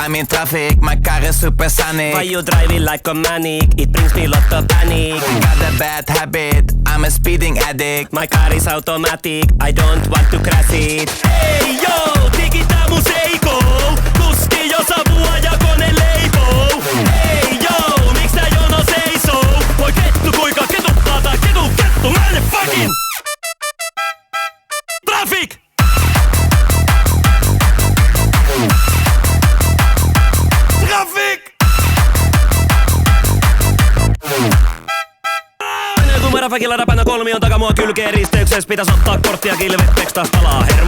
I'm in traffic, my car is supersonic. Why you driving like a manic? It brings me lot of panic. Got a bad habit, I'm a speeding addict. My car is automatic, I don't want to crash it. Hey yo, tikitä mun seikoo. Kuski jo savua ja kone leipoo. Hey yo, miks tää jono seisoo? Voi kettu kuinka ketuttaa tää kettu mä en fucking traffic! Fakilla räpänä kolmion takaa mua kylkeen risteyksessä. Pitäis ottaa korttia kilvet, tekstas palaa hermot.